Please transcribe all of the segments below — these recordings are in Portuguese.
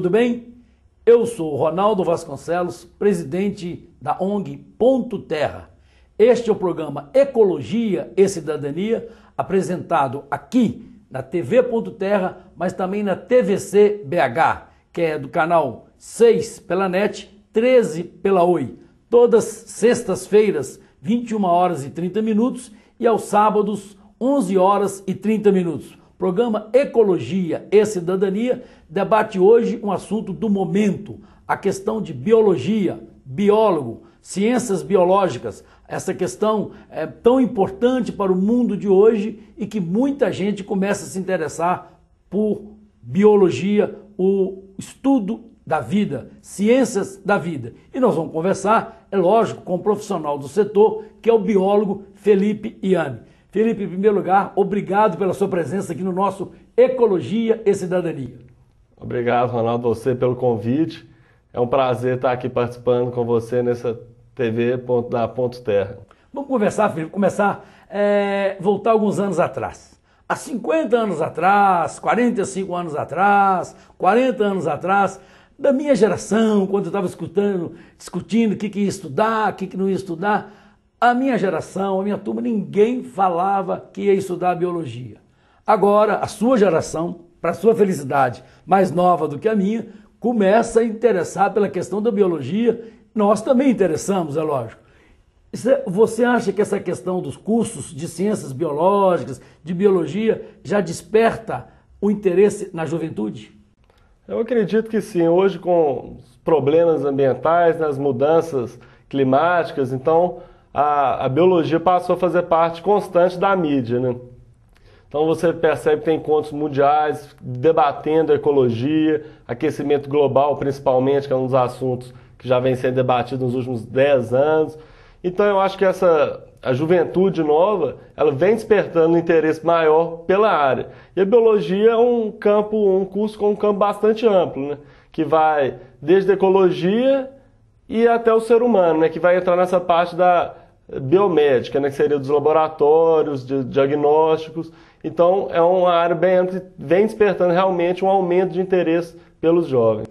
tudo bem? Eu sou o Ronaldo Vasconcelos, presidente da ONG Ponto Terra. Este é o programa Ecologia e Cidadania, apresentado aqui na TV Ponto Terra, mas também na TVC BH, que é do canal 6 pela NET, 13 pela Oi. Todas sextas-feiras, 21 horas e 30 minutos e aos sábados, 11 horas e 30 minutos. Programa Ecologia e Cidadania debate hoje um assunto do momento, a questão de biologia, biólogo, ciências biológicas. Essa questão é tão importante para o mundo de hoje e que muita gente começa a se interessar por biologia, o estudo da vida, ciências da vida. E nós vamos conversar, é lógico, com um profissional do setor, que é o biólogo Felipe Ianni. Felipe, em primeiro lugar, obrigado pela sua presença aqui no nosso Ecologia e Cidadania. Obrigado, Ronaldo, você pelo convite. É um prazer estar aqui participando com você nessa TV da Ponto Terra. Vamos conversar, Felipe, voltar alguns anos atrás. Há 50 anos atrás, 45 anos atrás, 40 anos atrás, da minha geração, quando eu estava discutindo o que ia estudar, o que não ia estudar, a minha geração, a minha turma, ninguém falava que ia estudar biologia. Agora, a sua geração, para sua felicidade, mais nova do que a minha, começa a interessar pela questão da biologia. Nós também interessamos, é lógico. Você acha que essa questão dos cursos de ciências biológicas, de biologia, já desperta o interesse na juventude? Eu acredito que sim. Hoje, com os problemas ambientais, as mudanças climáticas, então a biologia passou a fazer parte constante da mídia, né? Então você percebe que tem encontros mundiais debatendo ecologia, aquecimento global principalmente, que é um dos assuntos que já vem sendo debatido nos últimos 10 anos. Então eu acho que a juventude nova, ela vem despertando um interesse maior pela área. E a biologia é um curso com um campo bastante amplo, né? Que vai desde a ecologia e até o ser humano, né? Que vai entrar nessa parte da biomédica, né? Que seria dos laboratórios, de diagnósticos. Então é uma área bem ampla, vem despertando realmente um aumento de interesse pelos jovens.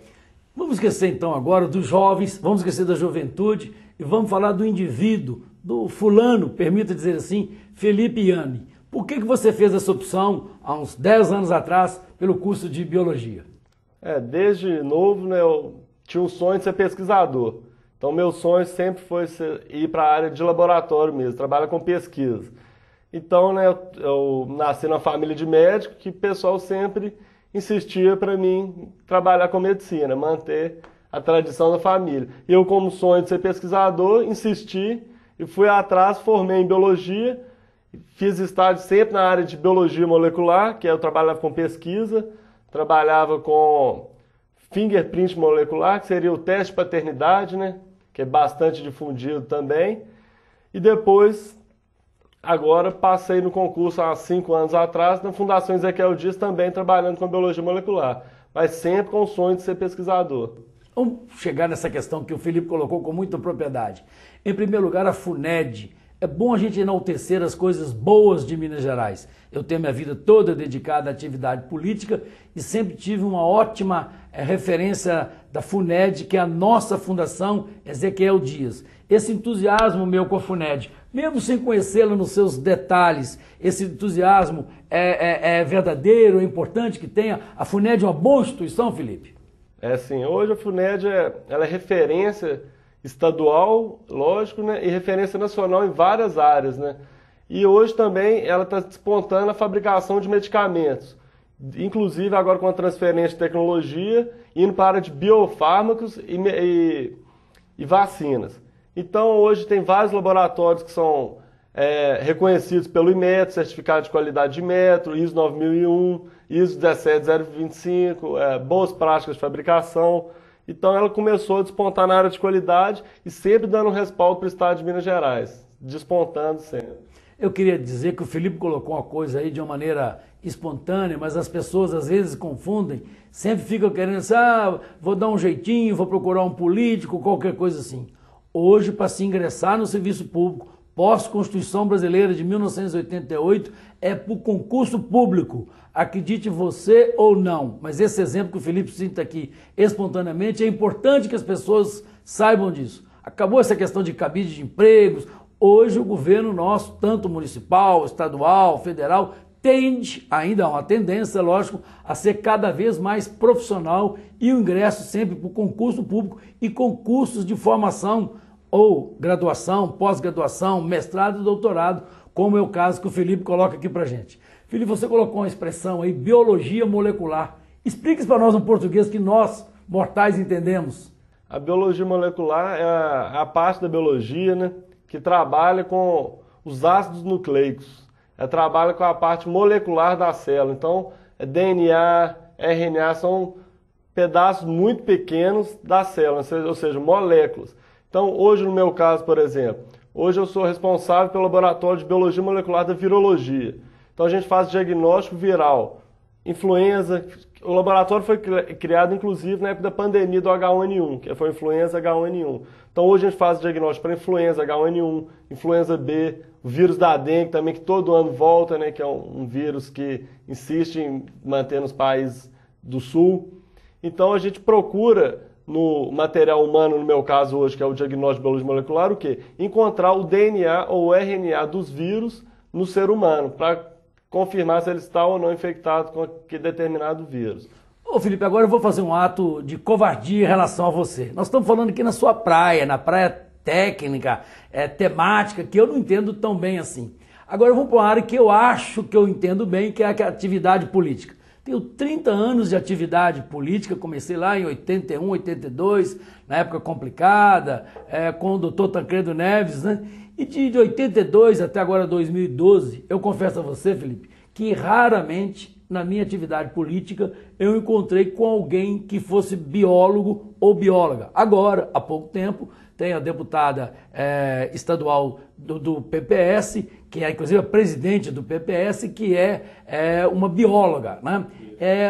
Vamos esquecer então agora dos jovens, vamos esquecer da juventude e vamos falar do indivíduo, do fulano, permita dizer assim, Felipe Ianni. Por que você fez essa opção há uns 10 anos atrás pelo curso de biologia? Desde novo, né, eu tinha um sonho de ser pesquisador. Então meu sonho sempre foi ir para a área de laboratório mesmo, trabalhar com pesquisa. Então, né, eu nasci numa família de médicos que o pessoal sempre insistia para mim trabalhar com medicina, manter a tradição da família. E eu, como sonho de ser pesquisador, insisti e fui atrás, formei em biologia, fiz estágio sempre na área de biologia molecular, que eu trabalhava com pesquisa, trabalhava com fingerprint molecular, que seria o teste de paternidade, né, que é bastante difundido também. E depois, agora, passei no concurso há 5 anos atrás, na Fundação Ezequiel Dias, também trabalhando com biologia molecular, mas sempre com o sonho de ser pesquisador. Vamos chegar nessa questão que o Felipe colocou com muita propriedade. Em primeiro lugar, a FUNED. É bom a gente enaltecer as coisas boas de Minas Gerais. Eu tenho minha vida toda dedicada à atividade política e sempre tive uma ótima referência da FUNED, que é a nossa Fundação Ezequiel Dias. Esse entusiasmo meu com a FUNED, mesmo sem conhecê-la nos seus detalhes, esse entusiasmo é verdadeiro, é importante que tenha. A FUNED é uma boa instituição, Felipe? Sim. Hoje a FUNED ela é referência estadual, lógico, né, e referência nacional em várias áreas, né? E hoje também ela está despontando a fabricação de medicamentos, inclusive agora com a transferência de tecnologia, indo para a área de biofármacos e vacinas. Então hoje tem vários laboratórios que são reconhecidos pelo Inmetro, certificado de qualidade de Inmetro, ISO 9001, ISO 17025, boas práticas de fabricação. Então ela começou a despontar na área de qualidade e sempre dando um respaldo para o estado de Minas Gerais, despontando sempre. Eu queria dizer que o Felipe colocou uma coisa aí de uma maneira espontânea, mas as pessoas às vezes confundem, sempre ficam querendo assim, vou dar um jeitinho, vou procurar um político, qualquer coisa assim. Hoje, para se ingressar no serviço público, pós-Constituição Brasileira de 1988, é por concurso público. Acredite você ou não, mas esse exemplo que o Felipe cita aqui espontaneamente, é importante que as pessoas saibam disso. Acabou essa questão de cabide de empregos. Hoje o governo nosso, tanto municipal, estadual, federal, tende, ainda há uma tendência, lógico, a ser cada vez mais profissional e o ingresso sempre por concurso público e concursos de formação ou graduação, pós-graduação, mestrado e doutorado, como é o caso que o Felipe coloca aqui pra gente. Felipe, você colocou uma expressão aí, biologia molecular. Explique isso para nós no português que nós, mortais, entendemos. A biologia molecular é a parte da biologia, né, que trabalha com os ácidos nucleicos. Trabalha com a parte molecular da célula. Então, DNA, RNA são pedaços muito pequenos da célula, ou seja, moléculas. Então, hoje, no meu caso, por exemplo, hoje eu sou responsável pelo laboratório de biologia molecular da virologia. Então, a gente faz diagnóstico viral, influenza. O laboratório foi criado, inclusive, na época da pandemia do H1N1, que foi a influenza H1N1. Então, hoje a gente faz diagnóstico para influenza H1N1, influenza B, o vírus da dengue também, que todo ano volta, né, que é um vírus que insiste em manter nos países do sul. Então, a gente procura, no material humano, no meu caso hoje, que é o diagnóstico de biologia molecular, o quê? Encontrar o DNA ou o RNA dos vírus no ser humano, para confirmar se ele está ou não infectado com aquele determinado vírus. Ô Felipe, agora eu vou fazer um ato de covardia em relação a você. Nós estamos falando aqui na sua praia, na praia técnica, temática, que eu não entendo tão bem assim. Agora eu vou para uma área que eu acho que eu entendo bem, que é a atividade política. Tenho 30 anos de atividade política, comecei lá em 81, 82, na época complicada, com o doutor Tancredo Neves, né? E de 82 até agora 2012, eu confesso a você, Felipe, que raramente na minha atividade política eu encontrei com alguém que fosse biólogo ou bióloga. Agora, há pouco tempo, tem a deputada estadual do PPS, que é inclusive a presidente do PPS, que é uma bióloga, né?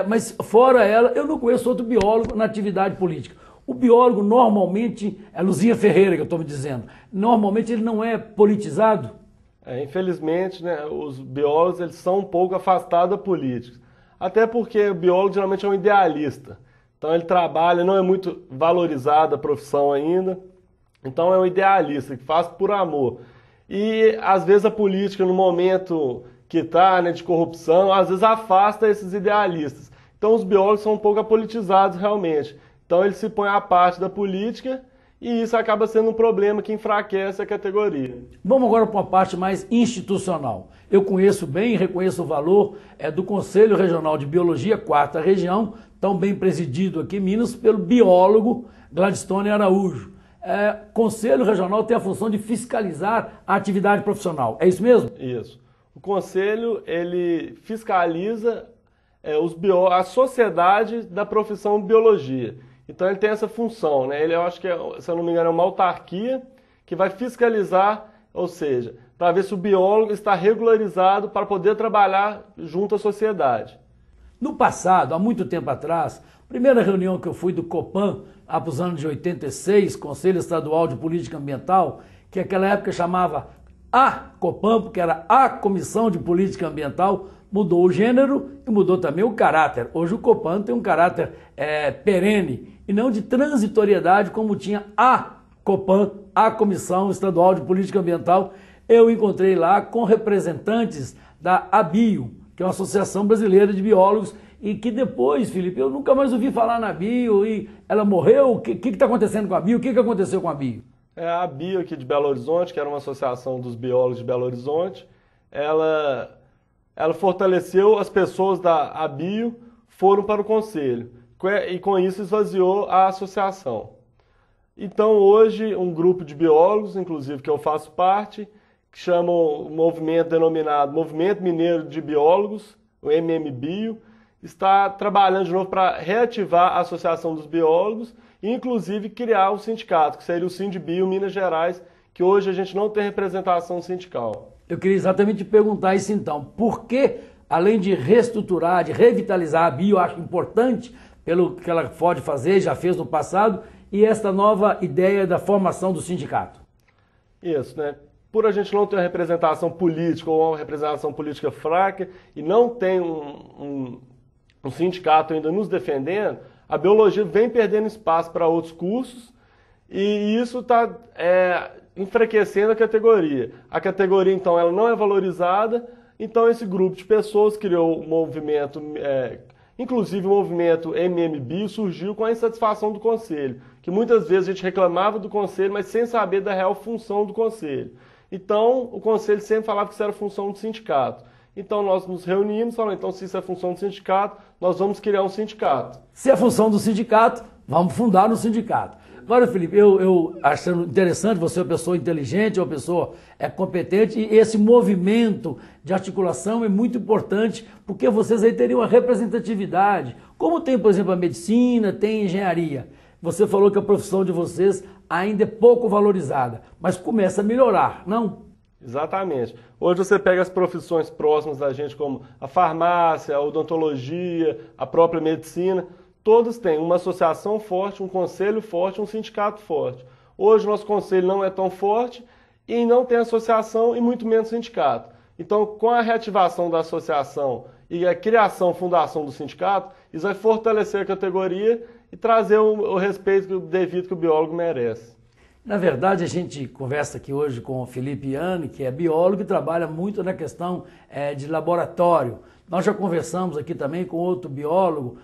Mas fora ela, eu não conheço outro biólogo na atividade política. O biólogo normalmente, é Luzinha Ferreira que eu estou me dizendo, normalmente ele não é politizado? Infelizmente, né, os biólogos eles são um pouco afastados da política. Até porque o biólogo geralmente é um idealista. Então ele trabalha, não é muito valorizado a profissão ainda. Então é um idealista que faz por amor. E às vezes a política no momento que está, né, de corrupção, às vezes afasta esses idealistas. Então os biólogos são um pouco apolitizados realmente. Então ele se põe à parte da política e isso acaba sendo um problema que enfraquece a categoria. Vamos agora para uma parte mais institucional. Eu conheço bem e reconheço o valor do Conselho Regional de Biologia, 4ª Região, tão bem presidido aqui em Minas pelo biólogo Gladstone Araújo. Conselho Regional tem a função de fiscalizar a atividade profissional, é isso mesmo? Isso. O Conselho ele fiscaliza a sociedade da profissão biologia. Então ele tem essa função, né? Ele, eu acho que, se eu não me engano, é uma autarquia que vai fiscalizar, ou seja, para ver se o biólogo está regularizado para poder trabalhar junto à sociedade. No passado, há muito tempo atrás, primeira reunião que eu fui do Copan, lá para os anos de 86, Conselho Estadual de Política Ambiental, que naquela época chamava a Copan, porque era a Comissão de Política Ambiental, mudou o gênero e mudou também o caráter. Hoje o Copan tem um caráter perene e não de transitoriedade como tinha a Copan, a Comissão Estadual de Política Ambiental. Eu encontrei lá com representantes da ABIO, que é uma Associação Brasileira de Biólogos, e que depois, Felipe, eu nunca mais ouvi falar na ABIO, e ela morreu. O que está acontecendo com a ABIO? O que aconteceu com a ABIO? A ABIO aqui de Belo Horizonte, que era uma associação dos biólogos de Belo Horizonte, ela fortaleceu as pessoas da ABIO, foram para o conselho, e com isso esvaziou a associação. Então hoje um grupo de biólogos, inclusive que eu faço parte, que chama o movimento denominado Movimento Mineiro de Biólogos, o MMBio, está trabalhando de novo para reativar a Associação dos Biólogos e inclusive criar o sindicato, que seria o Sindbio Minas Gerais, que hoje a gente não tem representação sindical. Eu queria exatamente te perguntar isso então. Por que, além de reestruturar, de revitalizar a BIO, eu acho importante pelo que ela pode fazer, já fez no passado, e esta nova ideia da formação do sindicato? Isso, né? por a gente não ter uma representação política ou uma representação política fraca e não tem um sindicato ainda nos defendendo, a biologia vem perdendo espaço para outros cursos e isso está enfraquecendo a categoria. A categoria, então, ela não é valorizada, então esse grupo de pessoas criou um movimento, inclusive o movimento MMBio surgiu com a insatisfação do Conselho, que muitas vezes a gente reclamava do Conselho, mas sem saber da real função do Conselho. Então, o Conselho sempre falava que isso era função do sindicato. Então, nós nos reunimos e falamos, então, se isso é função do sindicato, nós vamos criar um sindicato. Se é função do sindicato, vamos fundar um sindicato. Agora, Felipe, eu acho interessante, você é uma pessoa inteligente, uma pessoa competente, e esse movimento de articulação é muito importante, porque vocês aí teriam uma representatividade, como tem, por exemplo, a medicina, tem a engenharia. Você falou que a profissão de vocês ainda é pouco valorizada, mas começa a melhorar, não? Exatamente. Hoje você pega as profissões próximas da gente, como a farmácia, a odontologia, a própria medicina, todos têm uma associação forte, um conselho forte, um sindicato forte. Hoje o nosso conselho não é tão forte e não tem associação e muito menos sindicato. Então, com a reativação da associação e a criação, fundação do sindicato, isso vai fortalecer a categoria e trazer o respeito devido que o biólogo merece. Na verdade, a gente conversa aqui hoje com o Felipe Ianni, que é biólogo e trabalha muito na questão de laboratório. Nós já conversamos aqui também com outro biólogo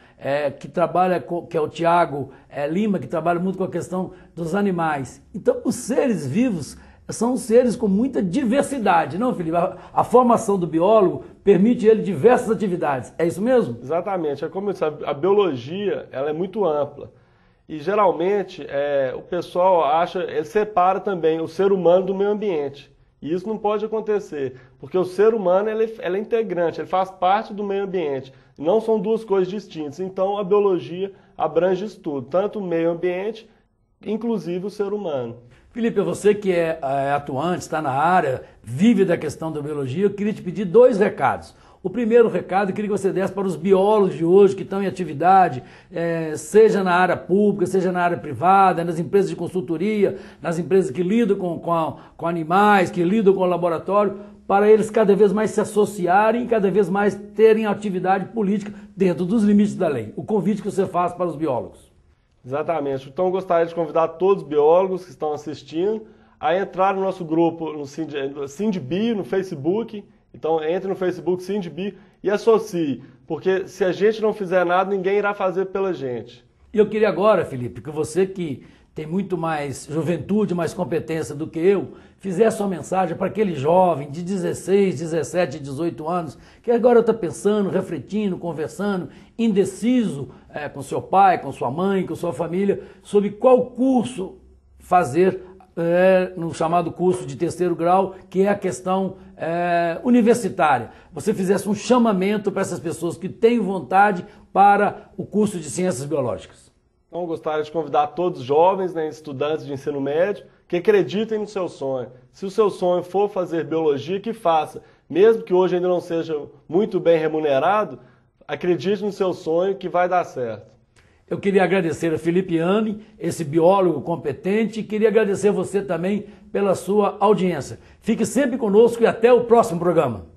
que trabalha, que é o Tiago Lima, que trabalha muito com a questão dos animais. Então, os seres vivos são seres com muita diversidade, não, Felipe? A formação do biólogo permite ele diversas atividades. É isso mesmo? Exatamente. É como eu disse, a biologia ela é muito ampla. E geralmente o pessoal ele separa também o ser humano do meio ambiente. E isso não pode acontecer, porque o ser humano ele é integrante, ele faz parte do meio ambiente. Não são duas coisas distintas. Então a biologia abrange isso tudo, tanto o meio ambiente, inclusive o ser humano. Felipe, você que é atuante, está na área, vive da questão da biologia, eu queria te pedir 2 recados. O primeiro recado, eu queria que você desse para os biólogos de hoje que estão em atividade, seja na área pública, seja na área privada, nas empresas de consultoria, nas empresas que lidam com animais, que lidam com o laboratório, para eles cada vez mais se associarem e cada vez mais terem atividade política dentro dos limites da lei. O convite que você faz para os biólogos. Exatamente. Então eu gostaria de convidar todos os biólogos que estão assistindo a entrar no nosso grupo, no SindBio, no Facebook. Então entre no Facebook SindBio e associe, porque se a gente não fizer nada, ninguém irá fazer pela gente. E eu queria agora, Felipe, que você que tem muito mais juventude, mais competência do que eu, fizesse uma mensagem para aquele jovem de 16, 17, 18 anos, que agora está pensando, refletindo, conversando, indeciso com seu pai, com sua mãe, com sua família, sobre qual curso fazer no chamado curso de 3º grau, que é a questão universitária. Você fizesse um chamamento para essas pessoas que têm vontade para o curso de Ciências Biológicas. Então, eu gostaria de convidar todos os jovens, estudantes de ensino médio, que acreditem no seu sonho. Se o seu sonho for fazer biologia, que faça. Mesmo que hoje ainda não seja muito bem remunerado, acredite no seu sonho que vai dar certo. Eu queria agradecer a Felipe Ianni, esse biólogo competente, e queria agradecer você também pela sua audiência. Fique sempre conosco e até o próximo programa.